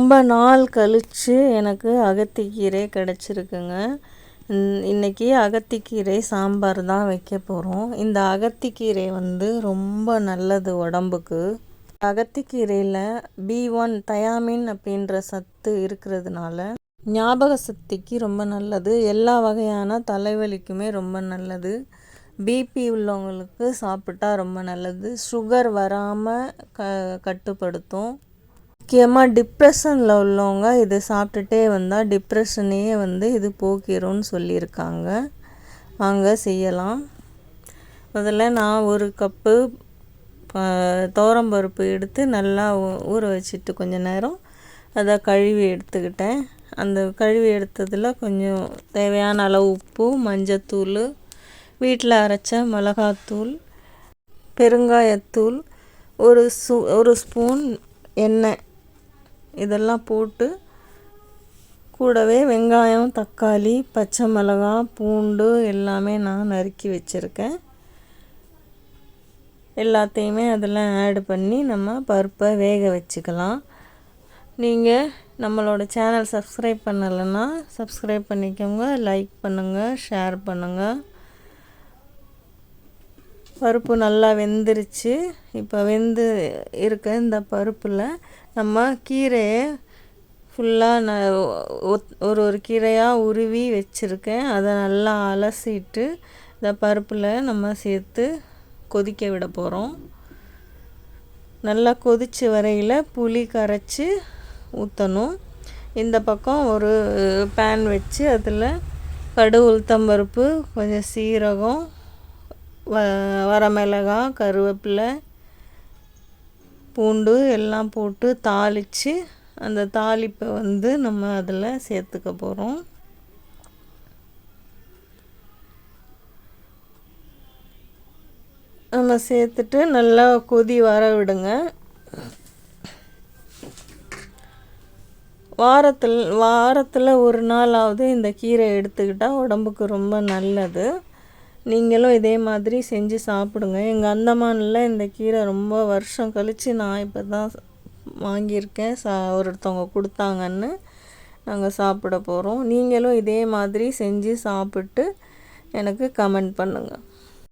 ரொம்ப நாள் கழித்து எனக்கு அகத்திக்கீரை கிடச்சிருக்குங்க. இன்றைக்கி அகத்திக்கீரை சாம்பார் தான் வைக்க போகிறோம். இந்த அகத்திக்கீரை ரொம்ப நல்லது உடம்புக்கு. அகத்திக்கீரையில் B1 தயாமின் அப்படின்ற சத்து இருக்கிறதுனால ஞாபக சக்திக்கு ரொம்ப நல்லது. எல்லா வகையான தலைவலிக்குமே ரொம்ப நல்லது. பிபி உள்ளவங்களுக்கு சாப்பிட்டா ரொம்ப நல்லது. சுகர் வராமல் கட்டுப்படுத்தும். முக்கியமாக டிப்ரெஷனில் உள்ளவங்க இது சாப்பிட்டுட்டே வந்தால் டிப்ரெஷனையே இது போக்கிரும்னு சொல்லியிருக்காங்க. வாங்க செய்யலாம். முதல்ல நான் 1 கப்பு துவரம்பருப்பு எடுத்து நல்லா ஊற வச்சுட்டு கொஞ்சம் நேரம் அதை கழுவி எடுத்துக்கிட்டேன். அந்த கழுவி எடுத்ததில் கொஞ்சம் தேவையான அளவு உப்பு, மஞ்சத்தூள், வீட்டில் அரைச்ச மிளகாத்தூள், பெருங்காயத்தூள், ஒரு ஸ்பூன் எண்ணெய் இதெல்லாம் போட்டு கூடவே வெங்காயம், தக்காளி, பச்சை மிளகாய், பூண்டு எல்லாமே நான் நறுக்கி வச்சுருக்கேன். எல்லாத்தையுமே அதெல்லாம் ஆட் பண்ணி நம்ம பருப்பை வேக வச்சுக்கலாம். நீங்கள் நம்மளோட சேனல் சப்ஸ்கிரைப் பண்ணலைன்னா சப்ஸ்கிரைப் பண்ணிக்கோங்க, லைக் பண்ணுங்கள், ஷேர் பண்ணுங்கள். பருப்பு நல்லா வெந்துருச்சு. இப்போ வெந்து இருக்க இந்த பருப்பில் நம்ம கீரையை ஃபுல்லாக ஒரு கீரையாக உருவி வச்சுருக்கேன். அதை நல்லா அலசிட்டு இந்த பருப்பில் நம்ம சேர்த்து கொதிக்க விட போகிறோம். நல்லா கொதித்து வரையில் புளி கரைச்சி ஊற்றணும். இந்த பக்கம் ஒரு பேன் வச்சு அதில் கடுகு, உளுத்தம்பருப்பு, கொஞ்சம் சீரகம், வரமிளகாய், கருவேப்பிலை, பூண்டு எல்லாம் போட்டு தாளித்து அந்த தாளிப்பை நம்ம அதில் சேர்த்துக்க போகிறோம். நம்ம சேர்த்துட்டு நல்லா கொதி வர விடுங்க. வாரத்தில் ஒரு நாளாவது இந்த கீரை எடுத்துக்கிட்டால் உடம்புக்கு ரொம்ப நல்லது. நீங்களும் இதே மாதிரி செஞ்சு சாப்பிடுங்க. எங்கள் அந்தமானில் இந்த கீரை ரொம்ப வருஷம் கழித்து நான் இப்போ தான் வாங்கியிருக்கேன். ஒருத்தவங்க கொடுத்தாங்கன்னு நாங்கள் சாப்பிட போகிறோம். நீங்களும் இதே மாதிரி செஞ்சு சாப்பிட்டு எனக்கு கமெண்ட் பண்ணுங்கள்.